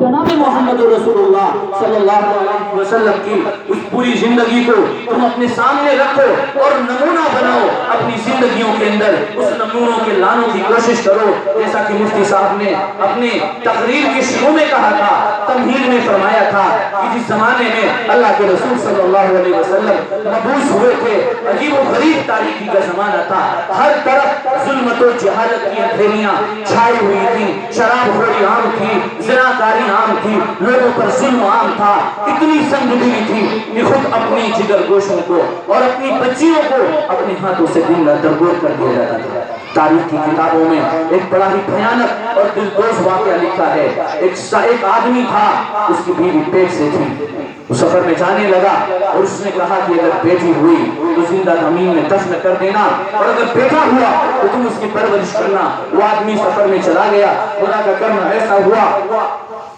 جناب محمد رسول اللہ صلی اللہ علیہ وسلم کی اس پوری زندگی کو تم اپنے سامنے رکھو اور نمونہ بناؤ اپنی زندگیوں کے اندر، اس نمونوں کے لانے کی کوشش کرو. جیسا کہ مفتی صاحب نے اپنی تقریر کے شروع میں کہا تھا، تمہید میں فرمایا تھا کہ جس زمانے میں اللہ کے رسول صلی اللہ علیہ وسلم مبعوث ہوئے تھے، عجیب و غریب تاریخی کا زمانہ تھا. ہر طرف ظلمت و جہالت کی اندھیریاں چھائی ہوئی تھی، شراب خوری عام تھی، زناکاری عام تھی، لوگوں پر ظلم عام تھا. اتنی سنگ دلی تھی کہ خود اپنی جگر گوشوں کو اور اپنی بچیوں کو اپنے ہاتھوں سے دن رات درگور کر دیا جاتا تھا. تاریخ کی کتابوں میں ایک بڑا ہی بھیانک اور دلدوز واقعہ لکھا ہے. ایک آدمی تھا، اس کی بیوی پیٹ سے تھی. وہ سفر میں جانے لگا اور اس نے کہا کہ اگر بیٹی ہوئی تو زندہ زمین میں دفن کر دینا، اور اگر بیٹا ہوا تو تم اس کی پرورش کرنا. وہ آدمی سفر میں چلا گیا. خدا کا کرم ایسا ہوا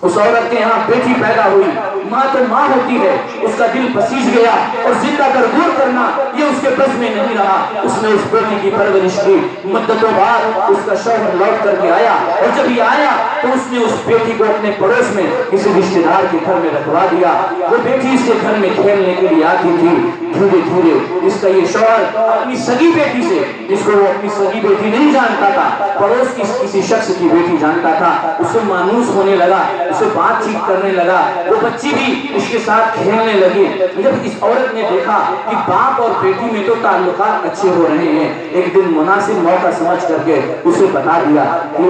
اس عورت کے یہاں بیٹی پیدا ہوئی. ماں تو ماں ہوتی ہے، اس کا دل پسیج گیا اور زندہ درگور کرنا یہ اس کے بس میں نہیں رہا. اس نے اس بیٹی کی پرورش کی. مدتوں بعد اس کا شوہر لوٹ کر کے آیا، اور جب یہ آیا تو اس نے اس بیٹی کو اپنے پڑوس میں کسی رشتہ دار کے گھر میں رکھوا دیا. وہ بیٹی اس کے گھر میں کھیلنے کے لیے آتی تھی. دھیرے دھیرے اس کا یہ شوہر اپنی سگی بیٹی سے، جس کو وہ اپنی سگی بیٹی نہیں جانتا تھا، پڑوس کی کسی شخص کی بیٹی جانتا تھا، اس سے مانوس ہونے لگا، اسے بات چیت کرنے لگا. وہ بچی بھی اس کے ساتھ کھیلنے لگی. جب اس عورت نے دیکھا کہ باپ اور بیٹی میں تو تعلقات اچھے ہو رہے ہیں، ایک دن مناسب موقع سمجھ کر کے اسے بتا دیا کہ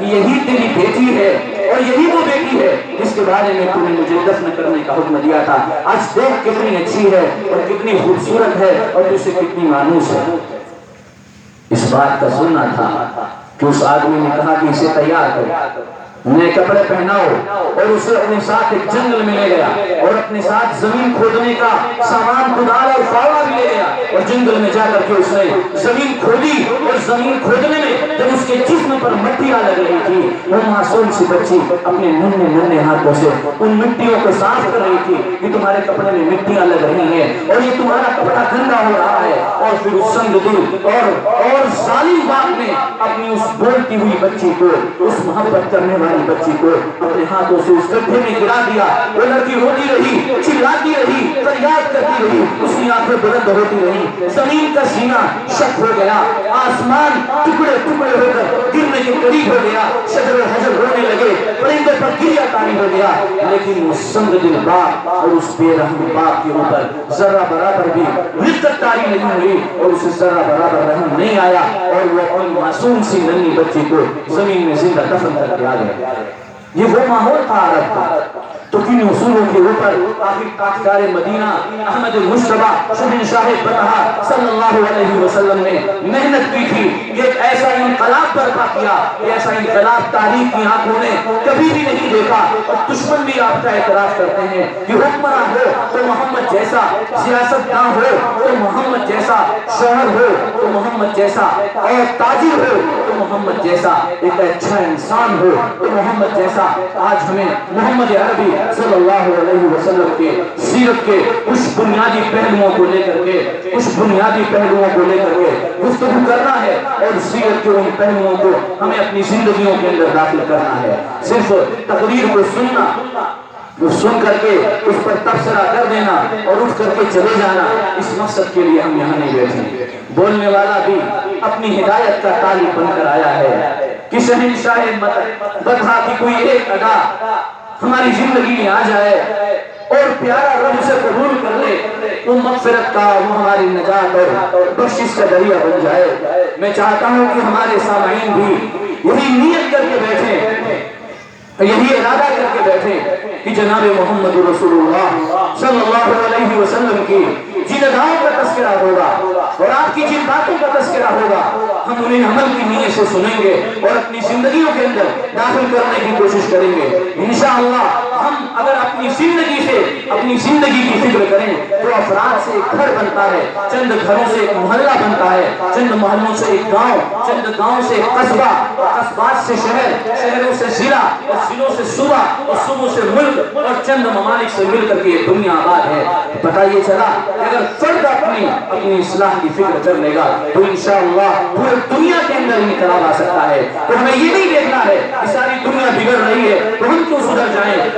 یہی تیری بیٹی ہے اور یہی وہ بیٹی ہے جس کے بارے میں تم نے مجھے دفن کرنے کا حکم دیا تھا. آج دیکھ کتنی اچھی ہے اور کتنی خوبصورت ہے اور اسے کتنی مانوس ہے. اس بات کا سننا تھا کہ اس آدمی نے کہا کہ اسے تیار کرو، نئے کپڑے پہناؤ، اور اسے اپنے ساتھ ایک جنگل میں لے گیا اور اپنے ساتھ زمین کھودنے کا سامان، کدال اور فاوڑا بھی لے گیا. اور جنگل میں جا کر کے اس نے زمین کھودی، اور زمین کھودنے میں جب اس کے جسم پر مٹیاں لگ رہی تھی، وہ معصوم سی بچی اپنے ننھے ہاتھوں سے ان مٹیوں کو صاف کر رہی تھی کہ تمہارے کپڑے میں مٹیاں لگ رہی ہیں اور یہ تمہارا کپڑا گندا ہو رہا ہے. اور پھر اس سنگ دل اور ظالم باپ نے اپنی اس بولتی ہوئی بچی کو، اس محبت کرنے والی بچی کو اپنے ہاتھوں سے اس گڈھے میں گرا دیا. وہ لڑکی روتی رہی، چلاتی رہی، فریاد کرتی رہی، اس کی آنکھیں بلند ہوتی رہی. زمین کا سینہ شق ہو گیا، آسمان ٹکڑے ٹکڑے ہو کر گرنے کے قریب ہو گیا. شجر و حجر رونے لگے، پرندے پر گریا تاری ہو گیا. لیکن وہ سنگ دل باپ اور اس بے رحم باپ کے اوپر ذرہ برابر بھی رفت تاری نہیں ہوئی اور اسے ذرہ برابر رحم نہیں آیا، اور وہ اپنی معصوم سی ننھی بچی کو زمین میں زندہ دفن کر کے آ گیا. یہ وہ ماحول تھا عرب کا. تو کن اصولوں کے اوپر آخر تاجدار مدینہ احمد مجتبی شہنشاہ فتح صلی اللہ علیہ وسلم نے محنت کی تھی. ایک ایسا انقلاب برپا کیا، ایسا انقلاب تاریخ کی آنکھوں نے کبھی بھی نہیں دیکھا. اور دشمن بھی آپ کا اعتراف کرتے ہیں کہ حکمراں ہو تو محمد جیسا، سیاستداں ہو تو محمد جیسا، شوہر ہو تو محمد جیسا، اور تاجر ہو تو محمد جیسا، ایک اچھا انسان ہو تو محمد جیسا. آج ہمیں محمد عربی صلی اللہ علیہ وسلم کے سیرت کے کچھ بنیادی پہلوؤں کو لے کر کے گفتگو کرنا ہے، اور سیرت کے ان پہلوؤں کو ہمیں اپنی زندگیوں کے اندر داخل کرنا ہے. صرف تقریر کو سن کر کے اس پر تبصرہ کر دینا اور اٹھ کر کے چلے جانا، اس مقصد کے لیے ہم یہاں نہیں بیٹھے. بولنے والا بھی اپنی ہدایت کا طالب بن کر آیا ہے کہ شہنشاہ بطحا کی کوئی ایک ادا ہماری زندگی میں آ جائے اور پیارا رب سے قبول کر لے، وہ مغفرت کا، وہ ہماری نجات اور بخشش کا ذریعہ بن جائے. میں چاہتا ہوں کہ ہمارے سامعین بھی یہی نیت کر کے بیٹھیں، یہی ارادہ کر کے بیٹھیں کہ جناب محمد رسول اللہ صلی اللہ علیہ وسلم کی جن اداؤں کا تذکرہ ہوگا اور آپ کی جن باتوں کا تذکرہ ہوگا، ہم انہیں عمل کی نیت سے سنیں گے اور اپنی زندگیوں کے اندر داخل کرنے کی کوشش کریں گے. انشاءاللہ ہم اگر اپنی زندگی کی فکر کریں تو افراد سے ایک گھر بنتا ہے، چند گھروں سے ایک محلہ بنتا ہے، چند محلوں سے ایک گاؤں، چند گاؤں سے ایک قصبہ، قصبات سے شہر، شہروں سے ضلع، اور ضلعوں سے صوبہ، اور صوبوں سے ملک، اور چند ممالک سے مل کر کے یہ دنیا آباد ہے. پتہ یہ چلا اگر فرد اپنی اصلاح کی فکر کر لے گا تو انشاءاللہ پورے دنیا کے اندر انقلاب آ سکتا ہے. تو ہمیں یہ نہیں دیکھنا ہے کہ ساری دنیا بگڑ رہی ہے تو ہم کیوں سدھر جائیں.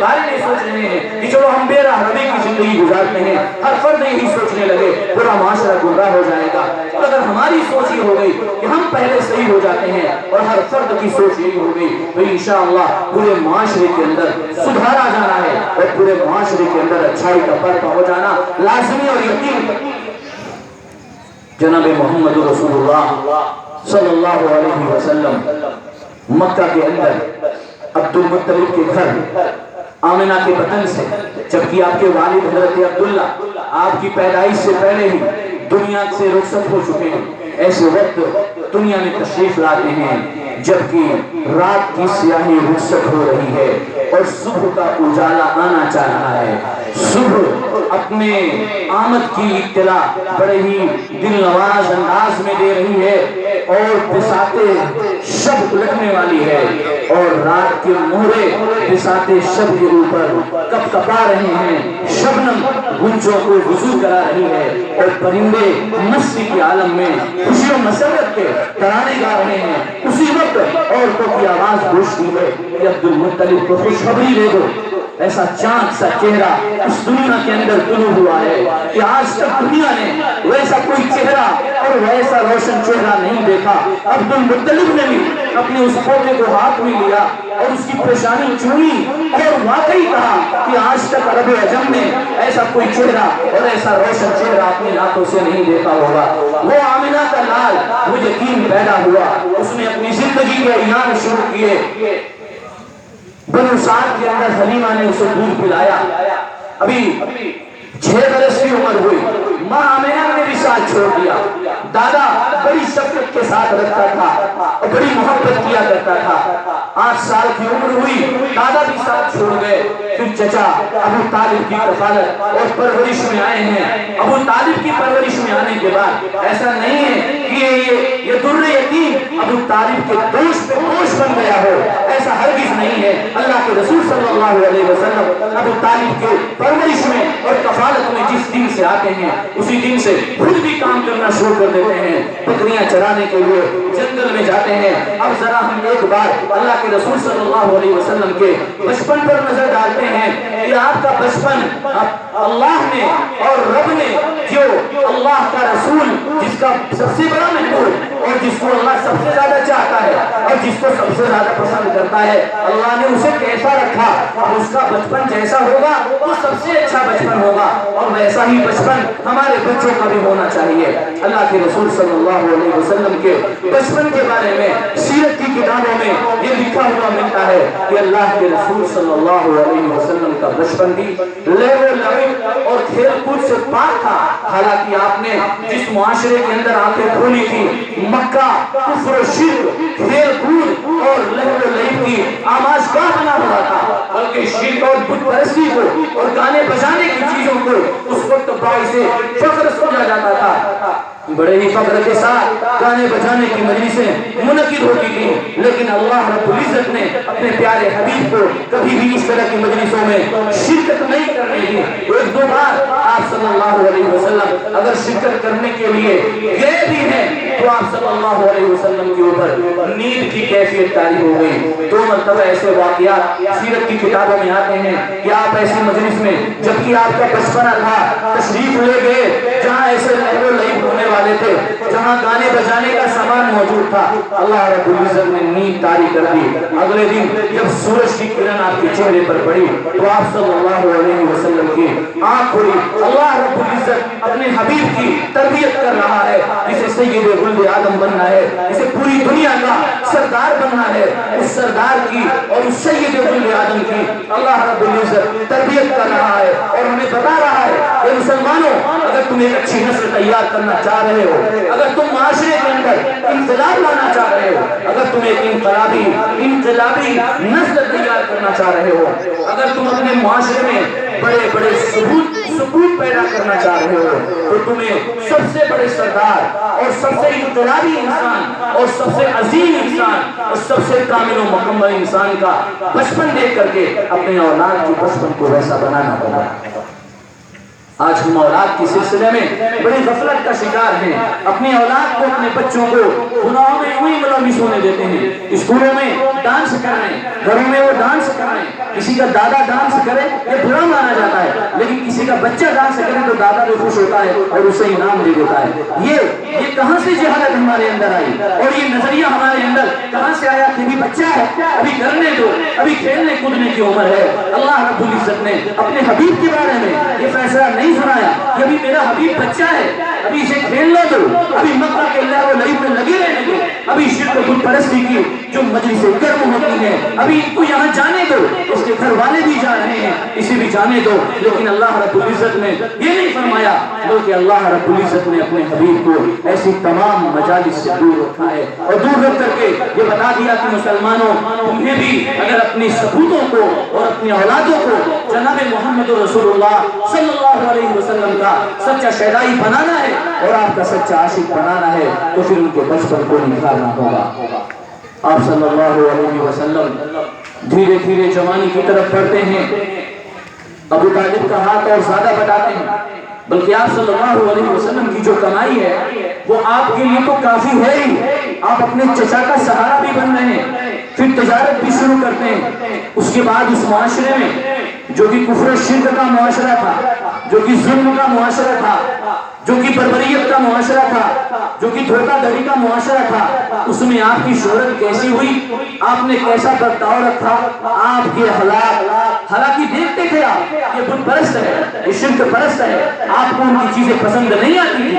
بارے میں سوچ رہے ہیں کہ چلو ہم بے راہ روی کی زندگی گزارتے ہیں، ہر فرد یہی سوچنے لگے پورا معاشرہ گمراہ ہو جائے گا۔ اور اگر ہماری سوچ یہ ہو گئی کہ ہم پہلے صحیح ہو جاتے ہیں اور ہر فرد کی سوچ یہی ہو گئی تو انشاءاللہ پورے معاشرے کے اندر سدھار آ جانا ہے اور پورے معاشرے کے اندر اچھائی کا برپا ہو جانا لازمی اور یقین۔ جناب محمد رسول اللہ صلی اللہ علیہ وسلم مکہ کے اندر عبد المطلب کے گھر آمنہ کے بطن سے، جبکہ آپ کے والد حضرت عبداللہ آپ کی پیدائش سے پہلے ہی دنیا سے رخصت ہو چکے ہیں، ایسے وقت دنیا میں تشریف لاتے ہیں جبکہ رات کی سیاہی رخصت ہو رہی ہے اور صبح کا اجالا آنا چاہ رہا ہے۔ صبح اپنے آمد کی اطلاع بڑے ہی دل نواز انداز میں دے رہی ہے اور بساتے شب لٹنے والی ہے اور رات کے مہرے بساتے شب کے اوپر کپ کپا رہے ہیں، شبنم گنجوں کو وضو کرا رہی ہے اور پرندے مستی کے عالم میں خوشی و مسرت کے ترانے گا رہے ہیں۔ اسی وقت عورتوں کی آواز گونجتی ہے کہ عبد المطلب کو خوشخبری دے دو، ایسا چاند سا چہرہ اس دنیا کے اندر طلوع ہوا ہے کہ آج تک دنیا نے ویسا کوئی چہرہ اور ویسا روشن چہرہ نہیں دیکھا۔ عبد المطلب نے بھی اپنے اس پوتے کو ہاتھ میں لیا اور اس کی پیشانی چومی اور واقعی کہا کہ آج تک عرب عجم نے ایسا کوئی چہرہ اور ایسا روشن چہرہ اپنی آنکھوں سے نہیں دیکھا ہوگا۔ وہ آمنہ کا لال وہ یقین پیدا ہوا، اس نے اپنی زندگی کے ایام شروع کیے۔ بنو سعد کے اندر حلیمہ نے اسے دودھ پلایا، ابھی 6 برس کی عمر ہوئی، ماں آمنہ نے بھی ساتھ چھوڑ دیا۔ دادا بڑی شفقت کے ساتھ رکھتا تھا اور بڑی محبت کیا کرتا تھا۔ 8 سال کی عمر ہوئی، دادا بھی ساتھ چھوڑ گئے۔ پھر چچا ابو طالب کی کفالت اور پرورش میں آئے ہیں۔ ابو طالب کی پرورش میں آنے کے بعد ایسا نہیں ہے کہ یہ در یتیم ابو طالب کے دوش پہ دوش بن گیا ہو، ایسا ہرگز نہیں ہے۔ اللہ کے رسول صلی اللہ علیہ وسلم ابو طالب کے پرورش میں اور کفالت میں جس دن سے آتے ہیں اسی دن سے خود بھی کام کرنا شروع کر دیتے ہیں، بکریاں چرانے کے لیے جنگل میں جاتے ہیں۔ اب ذرا ہم ایک بار اللہ کے رسول صلی اللہ علیہ وسلم کے بچپن پر نظر ڈالتے ہیں کہ آپ کا بچپن اللہ نے اور رب نے جو اللہ کا رسول جس کا سب سے بڑا محبوب اور جس کو اللہ سب سے زیادہ چاہتا ہے اور جس کو سب سے زیادہ پسند کرتا ہے، اللہ نے اسے کیسا رکھا اور اس کا بچپن جیسا ہوگا وہ سب سے اچھا بچپن ہوگا اور ویسا ہی بچپن ہمارے بچوں کا بھی ہونا چاہیے۔ اللہ کے رسول صلی اللہ علیہ وسلم کے بچپن کے بارے میں سیرت کی کتابوں میں یہ لکھا ہوا ملتا ہے کہ اللہ کے رسول صلی اللہ علیہ وسلم کا بچپن بھی لہو لعب اور کھیل کود سے پاک تھا۔ حالانکہ آپ نے جس معاشرے کے اندر آنکھیں کھولی تھی مکہ کفر و شرک، کھیل کود اور لہو لعب کی آماجگاہ بنا ہوا تھا، بلکہ شرک اور بت پرستی کو اور گانے بجانے کی چیزوں کو اس وقت باعث فخر سمجھا جاتا تھا۔ بڑے ہی فخر کے ساتھ گانے بجانے کی مجلسیں منعقد ہوتی تھی، لیکن اللہ رب العزت نے اپنے پیارے حبیب کو کبھی بھی اس طرح کی مجلسوں میں شرکت نہیں کرنے دی۔ ایک دو بار آپ صلی اللہ علیہ وسلم اگر شرکت کرنے کے لیے گئے بھی ہیں تو آپ صلی اللہ علیہ وسلم کے اوپر نیند کی کیفیت طاری ہو گئی۔ 2 مرتبہ ایسے واقعات سیرت کی کتابوں میں آتے ہیں کہ آپ ایسی مجلس میں جبکہ آپ کا بچپنا تھا تشریف لے گئے جہاں ایسے لہو لعب ہونے والے تھے، جہاں گانے بجانے کا سامان موجود تھا، اللہ رب العزت نے نیند طاری کر دی۔ اگلے دن جب سورج کی کرن آپ کے چہرے پر پڑی تو آپ صلی اللہ علیہ وسلم کی آنکھ کھلی۔ اللہ رب العزت اپنے حبیب کی تربیت کر رہا ہے، جسے سید ولد آدم بننا ہے، جسے پوری دنیا کا سردار بننا ہے، اس سردار کی اور اس سید ولد آدم کی اللہ رب العزت تربیت کر رہا ہے اور ہمیں بتا رہا ہے کہ مسلمانوں اگر تم ایک اچھی نسل تیار کرنا چاہ رہے ہو، اگر تم معاشرے کے اندر انقلاب لانا چاہ رہے ہو، اگر تم ایک انقلابی نسل تیار کرنا چاہ رہے ہو، اگر تم اپنے معاشرے میں بڑے بڑے ثبوت پیدا کرنا چاہ رہے ہو تو تمہیں سب سے بڑے سردار اور سب سے انقلابی انسان اور سب سے عظیم انسان اور سب سے کامل و مکمل انسان کا بچپن دیکھ کر کے اپنے اولاد کے بچپن کو ویسا بنانا ہوگا۔ آج ہم اولاد کے سلسلے میں بڑی غفلت کا شکار ہیں. اپنی اولاد کو، اپنے بچوں کو گناہوں میں یوں ہی ملوث ہونے دیتے ہیں. اسکولوں میں ڈانس کر رہے ہیں، گھروں میں وہ ڈانس کر رہے ہیں. کسی کا دادا ڈانس کرے یہ برا مانا جاتا ہے، لیکن کسی کا بچہ ڈانس کرے تو دادا بھی خوش ہوتا ہے اور اسے انعام دے دیتا ہے. یہ کہاں سے جہالت ہمارے اندر آئی اور یہ نظریہ ہمارے اندر کہاں سے آیا کہ ابھی بچہ ہے، ابھی کرنے دو، ابھی کھیلنے کودنے کی عمر ہے. اللہ رب العزت نے اپنے حبیب کے بارے میں یہ فیصلہ نہیں سنایا کہ ابھی میرا حبیب بچہ ہے، ابھی اسے کھیلنے دو، ابھی مکہ کے اللہ و لعب میں لگے رہنے دو، ابھی شرک و بت پرستی کی جو مجلس گرم ہوتی ہے ابھی ان کو یہاں جانے دو. اس کے گھر والے بھی جا رہے ہیں، اسے بھی جانے دو. لیکن اللہ رب العزت نے یہ نہیں فرمایا، بلکہ اللہ رب العزت نے اپنے حبیب کو ایسی تمام مجالس سے دور رکھا ہے اور دور رکھ کر کے یہ بتا دیا کہ مسلمانوں، تمہیں بھی اگر اپنی سپوتوں کو اور اپنی اولادوں کو جناب محمد رسول اللہ صلی اللہ علیہ وسلم کا سچا شیدائی بنانا ہے اور آپ کا سچا عاشق بنانا ہے تو پھر ان کے بچپن کو نکھارنا ہوگا. آپ صلی اللہ علیہ وسلم دھیرے دھیرے جوانی کی طرف بڑھتے ہیں. ابو طالب کا ہاتھ اور زیادہ بٹاتے ہیں، بلکہ آپ صلی اللہ علیہ وسلم کی جو کمائی ہے وہ آپ کے لیے تو کافی ہے ہی. آپ اپنے چچا کا سہارا بھی بن رہے ہیں، پھر تجارت بھی شروع کرتے ہیں. اس کے بعد اس معاشرے میں جو کہ کفر و شرک کا معاشرہ تھا، جو کہ ظلم کا معاشرہ تھا، جو کہ بربریت کا معاشرہ تھا، جو کہ دھوکہ دہی کا معاشرہ تھا، اس میں آپ کی شہرت کیسی ہوئی، آپ نے کیسا برتاؤ رکھا. آپ کے حالانکہ دیکھتے تھے آپ یہ بت پرست ہے، یہ شرک پرست ہے، آپ کو ان کی چیزیں پسند نہیں آتی تھی،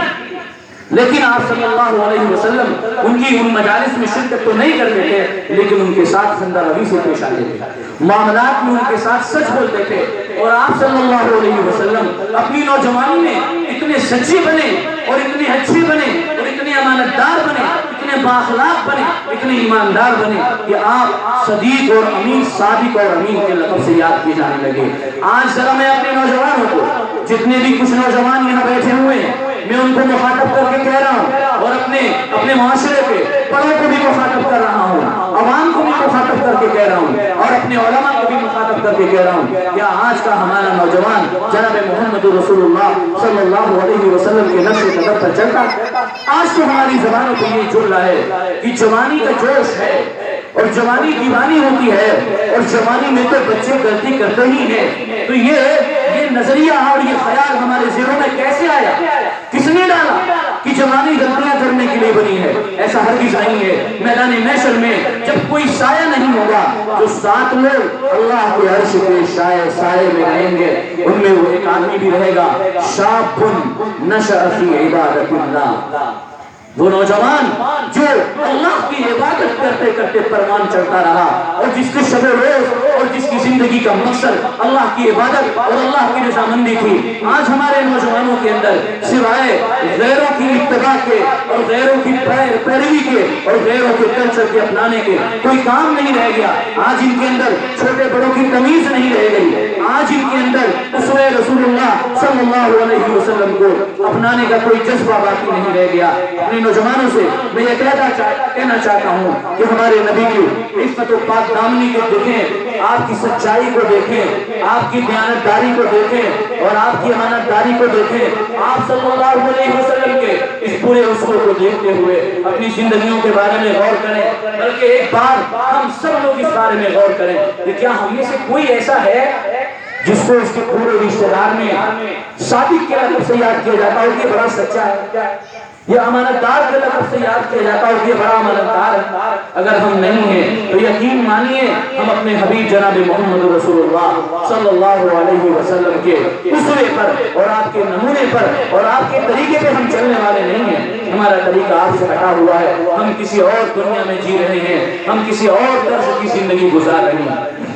لیکن آپ صلی اللہ علیہ وسلم ان مجالس میں شرکت تو نہیں کرتے تھے، لیکن ان کے ساتھ خندہ روی سے پیش آتے تھے، معاملات میں ان کے ساتھ سچ بولتے تھے. اور آپ صلی اللہ علیہ وسلم اپنی نوجوانی میں اتنے سچے بنے اور اتنے اچھے بنے اور اتنے امانت دار بنے، اتنے بااخلاق بنے، اتنے ایماندار بنے کہ آپ صدیق اور امین، صادق اور امین کے لقب سے یاد کیے جانے لگے. آج ذرا میں اپنے نوجوانوں کو، جتنے بھی کچھ نوجوان یہاں بیٹھے ہوئے ہیں، میں ان کو مخاطب کر کے کہہ رہا ہوں اور اپنے معاشرے کے بڑوں کو بھی مخاطب کر رہا ہوں، عوام کو بھی مخاطب کر کے کہہ رہا ہوں اور اپنے علماء کو بھی مخاطب کر کے کہہ رہا ہوں. کیا آج کا ہمارا نوجوان جناب محمد رسول اللہ صلی اللہ علیہ وسلم کے نقش قدم پر چلتا؟ آج تو ہماری زبانوں پہ یہ جڑ رہا ہے کہ جوانی کا جوش ہے اور جوانی دیوانی ہوتی ہے اور جوانی میں تو بچے غلطی کرتے ہی ہیں. تو یہ نظریہ اور یہ خیال ہمارے ذہنوں میں کیسے آیا؟ کس نے ڈالا کہ جوانی غلطیاں کرنے کے لیے بنی ہے؟ ایسا ہرگز نہیں ہے. میدان محشر میں جب کوئی سایہ نہیں ہوگا، جو 7 لوگ اللہ کے عرش کے سائے میں رہیں گے، ان میں وہ ایک آدمی بھی رہے گا، شاب نشأ فی عبادت اللہ، وہ نوجوان جو اللہ کی عبادت کرتے کرتے پروان چڑھتا رہا اور جس کے شب روز اور جس کی زندگی کا مقصد اللہ کی عبادت اور اللہ کی رضامندی تھی. آج ہمارے نوجوانوں کے اندر سوائے غیروں کی اتباع کے اور غیروں کی پیروی کے اور غیروں کے کلچر کے اپنانے کے کوئی کام نہیں رہ گیا. آج ان کے اندر چھوٹے بڑوں کی تمیز نہیں رہ گئی. آج ان کے اندر اسوہ رسول اللہ صلی اللہ علیہ وسلم کو اپنانے کا کوئی جذبہ باقی نہیں رہ گیا. اپنے نوجوانوں سے میں یہ کہنا چاہتا ہوں کہ ہمارے نبی کی عفت و پاک دامنی کو دیکھیں، آپ کی سچائی کو دیکھیں، آپ کی دیانتداری کو دیکھیں اور آپ کی امانتداری کو دیکھیں. آپ صلی اللہ علیہ وسلم کے اس پورے اصول کو دیکھتے ہوئے اپنی زندگیوں کے بارے میں غور کریں، بلکہ ایک بار ہم سب لوگ اس بارے میں غور کریں کہ کیا ہم میں سے کوئی ایسا ہے جس کو اس کے پورے رشتہ دار میں صادق کے لقب سے یاد کیا جاتا ہو کہ بڑا سچا ہے، یہ امانتدار کے لقب سے یاد کیا جاتا ہو کہ بڑا امانتدار ہے؟ اگر ہم نہیں ہیں تو یقین مانیے ہم اپنے حبیب جناب محمد رسول اللہ صلی اللہ علیہ وسلم کے اسوے پر اور آپ کے نمونے پر اور آپ کے طریقے پہ ہم چلنے والے نہیں ہیں. ہمارا طریقہ آپ سے ہٹا ہوا ہے، ہم کسی اور دنیا میں جی رہے ہیں، ہم کسی اور طرز کی زندگی گزار رہے ہیں.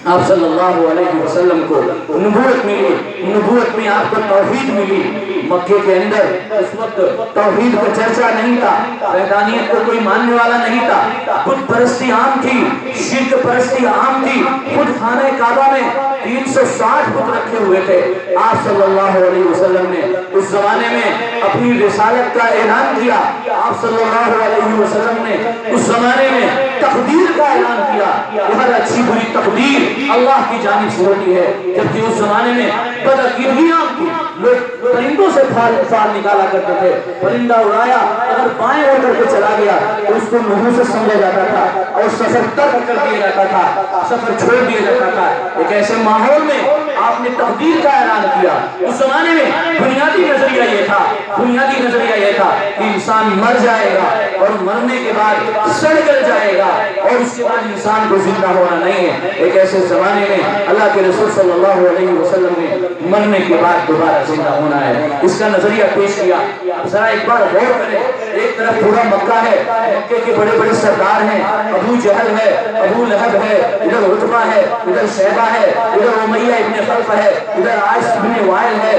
آپ صلی اللہ علیہ وسلم کو نبوت ملی، نبوت میں آپ کو توحید ملی. مکے کے اندر اس وقت توحید کا چرچا نہیں تھا، وحدانیت کو کوئی ماننے والا نہیں تھا، بت پرستی عام تھی، شرک پرستی عام تھی. خود خانہ کعبہ میں 360 بت رکھے ہوئے تھے. آپ صلی اللہ علیہ وسلم نے اس زمانے میں اپنی رسالت کا اعلان کیا. آپ صلی اللہ علیہ وسلم نے اس زمانے میں تقدیر کا اعلان کیا کہ ہر اچھی بری تقدیر اللہ کی جانب سے ہوتی ہے. جبکہ اس زمانے میں بدعقیدگی عام تھی. لوگ پرندوں سے پھال نکالا کرتے تھے. پرندہ اڑایا اگر بائیں اڑ کر کے چلا گیا تو اس کو نحوست سمجھا جاتا تھا اور سفر ترک کر دیا جاتا تھا, سفر چھوڑ دیا جاتا تھا. ایک ایسے ماحول میں آپ نے تقدیر کا اعلان کیا. اس زمانے میں بنیادی نظریہ یہ تھا کہ انسان مر جائے گا اور مرنے کے بعد سڑ گل جائے گا اور اس کے بعد انسان کو زندہ ہونا نہیں ہے. ایک ایسے زمانے میں اللہ کے رسول صلی اللہ علیہ وسلم نے مرنے کے بعد دوبارہ زندہ ہونا ہے, اس کا نظریہ پیش کیا. ذرا ایک بار غور کریں. ایک طرف پورا مکہ ہے, مکے کے بڑے بڑے سردار ہیں, ابو جہل ہے, ابو لہب ہے, ادھر عتبہ ہے, ادھر شیبہ ہے, ادھر امیہ ابن خلف ہے, ادھر عاص ابن وائل ہے.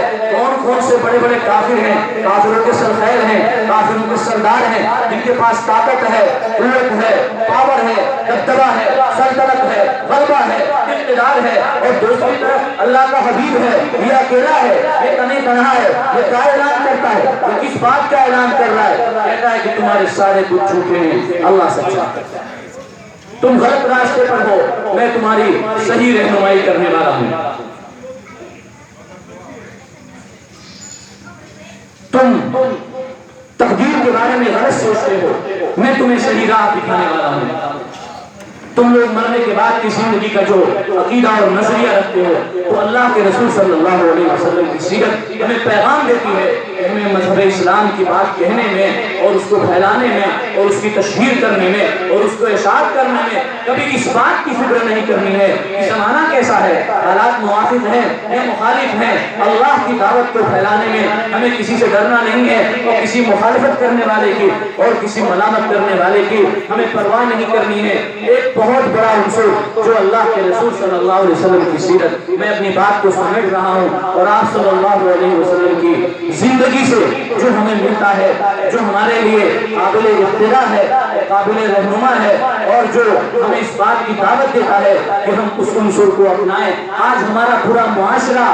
کون سے بڑے بڑے کافر ہیں, کافروں کے سرخیل ہیں, کافروں کے سردار ہیں جن کے پاس طاقت ہے, قوت ہے, پاور ہے, دبدبہ ہے, سلطنت ہے, غلبہ ہے, اقتدار ہے. اور دوسری طرف اللہ کا حبیب ہے, یہ اکیلا ہے, یہ تنہا تنہا ہے. یہ کیا اعلان کرتا ہے؟ یہ کس بات کا اعلان کر رہا ہے؟ کہتا ہے کہ تمہارے سارے کچھ جھوٹے ہیں, اللہ سچا ہے. تم غلط راستے پر ہو, میں تمہاری صحیح رہنمائی کرنے والا ہوں. تم تقدیر کے بارے میں غلط سوچتے ہو, میں تمہیں صحیح راہ دکھانے والا ہوں. تم لوگ مرنے کے بعد کی زندگی کا جو عقیدہ اور نظریہ رکھتے ہو تو اللہ کے رسول صلی اللہ علیہ وسلم کی سیرت ہمیں پیغام دیتی ہے کہ ہمیں مذہب اسلام کی بات کہنے میں اور اس کو پھیلانے میں اور اس کی تشہیر کرنے میں اور اس کو اشاعت کرنے میں کبھی اس بات کی فکر نہیں کرنی ہے کہ زمانہ کیسا ہے, حالات موافق ہیں یا مخالف ہیں. اللہ کی دعوت کو پھیلانے میں ہمیں کسی سے ڈرنا نہیں ہے اور کسی مخالفت کرنے والے کی اور کسی ملامت کرنے والے کی ہمیں پرواہ نہیں کرنی ہے. ایک بہت بڑا عنصر جو اللہ کے رسول صلی اللہ علیہ وسلم کی سیرت, میں اپنی بات کو سمجھ رہا ہوں اور آپ صلی اللہ علیہ وسلم کی زندگی سے جو ہمیں ملتا ہے, جو ہمارے لیے قابل اقتداء ہے, قابل رہنما ہے اور جو ہمیں اس بات کی دعوت دیتا ہے کہ ہم اس عنصر کو اپنائیں. آج ہمارا پورا معاشرہ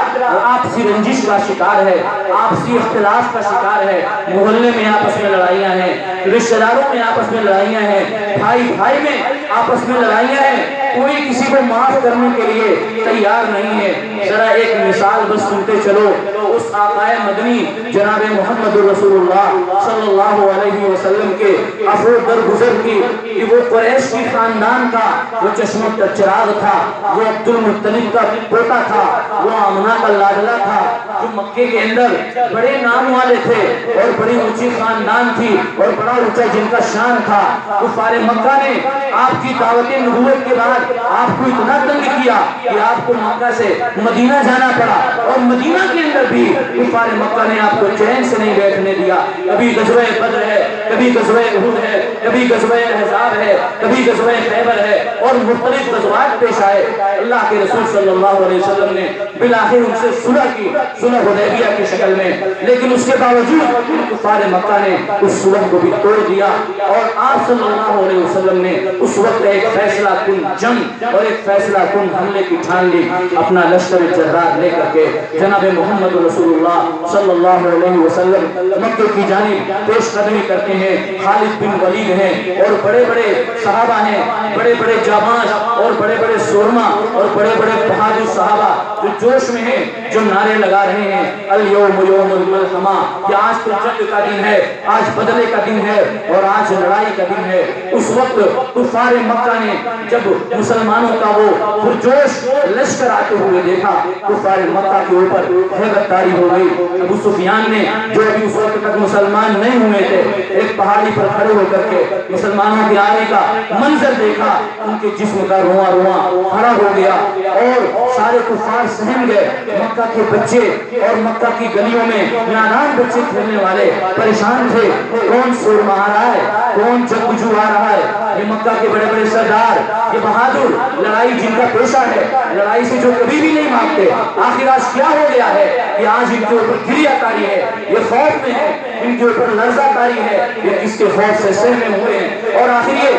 آپسی رنجش کا شکار ہے, آپسی اختلاف کا شکار ہے. محلے میں آپس میں لڑائیاں ہیں, رشتہ داروں میں آپس میں لڑائیاں ہیں, بھائی بھائی میں آپس میں لڑائیاں ہیں. کوئی کسی کو معاف کرنے کے لیے تیار نہیں ہے. ذرا ایک مثال بس سنتے چلو. اس آقائے مدنی جناب محمد رسول اللہ صلی اللہ علیہ وسلم کے عفو درگزر کی کہ وہ قریش کی خاندان کا وہ چشم کا چراغ تھا, وہ عبد المطلب کا پوتا تھا, وہ آمنہ کا لاڈلا تھا, جو مکے کے اندر بڑے نام والے تھے اور بڑی اونچی خاندان تھی اور بڑا اونچا جن کا شان تھا. کفار مکہ نے آپ کی دعوت نبوت کے بعد آپ کو اتنا تنگ کیا کہ آپ کو مکہ سے مدینہ جانا پڑا اور مدینہ کے اندر بھی کفار مکہ نے آپ کو چین سے نہیں بیٹھنے دیا. کبھی غزوہ بدر ہے, کبھی غزوہ احد ہے, کبھی غزوہ احزاب ہے, کبھی غزوہ خیبر ہے اور مختلف غزوات پیش آئے. اللہ کے رسول صلی اللہ علیہ وسلم نے بالآخر ان سے صلح کی, صلح حدیبیہ کی شکل میں, لیکن اس کے باوجود کفار مکہ نے اس صلح کو بھی توڑ دیا اور آپ صلی اللہ علیہ وسلم نے اس وقت ایک فیصلہ کن جنگ اور ایک فیصلہ کن حملے کی ٹھان لی. اپنا لشکر جرار لے کر کے جناب محمد رسول اللہ صلی اللہ علیہ وسلم مکے کی جانب پیش قدمی کرتے ہیں. خالد بن ولید ہیں اور بڑے بڑے صحابہ ہیں, بڑے بڑے جاباز اور بڑے بڑے سورما اور بڑے بڑے بہادر صحابہ جو جوش میں ہیں, جو نعرے لگا رہے ہیں الیوم یوم الملحمہ, کہ آج تو جنگ کا دن ہے, آج بدلے کا دن ہے اور آج لڑائی کا دن ہے. اس وقت کفار مکہ نے جب مسلمانوں کا وہ پرجوش لشکر آتے ہوئے دیکھا, کفار مکہ کے اوپر ہیبت طاری ہو گئی. ابو سفیان نے جو ابھی اس وقت تک مسلمان نہیں ہوئے تھے, ایک پہاڑی پر کھڑے ہو کر کے مسلمانوں کے آنے کا منظر دیکھا, ان کے جسم کا رواں رواں کھڑا ہو گیا اور سارے کفار سہم گئے. مکہ کے بچے اور مکہ کی گلیوں میں نادان بچے کھیلنے والے پریشان تھے, کون سورما آ رہا ہے, کون جنگجو آ رہا ہے. یہ مکہ کے بڑے بڑے سردار, یہ بہادر, لڑائی جن کا پیشہ ہے, لڑائی سے جو کبھی بھی نہیں مانگتے, آخر آج کیا ہو گیا ہے کہ آج ان کے اوپر گریہ تاری ہے, یہ خوف میں ہے, ان کے اوپر لرزہ تاری ہے, یہ کس کے خوف سے سہمے ہوئے ہیں اور آخر یہ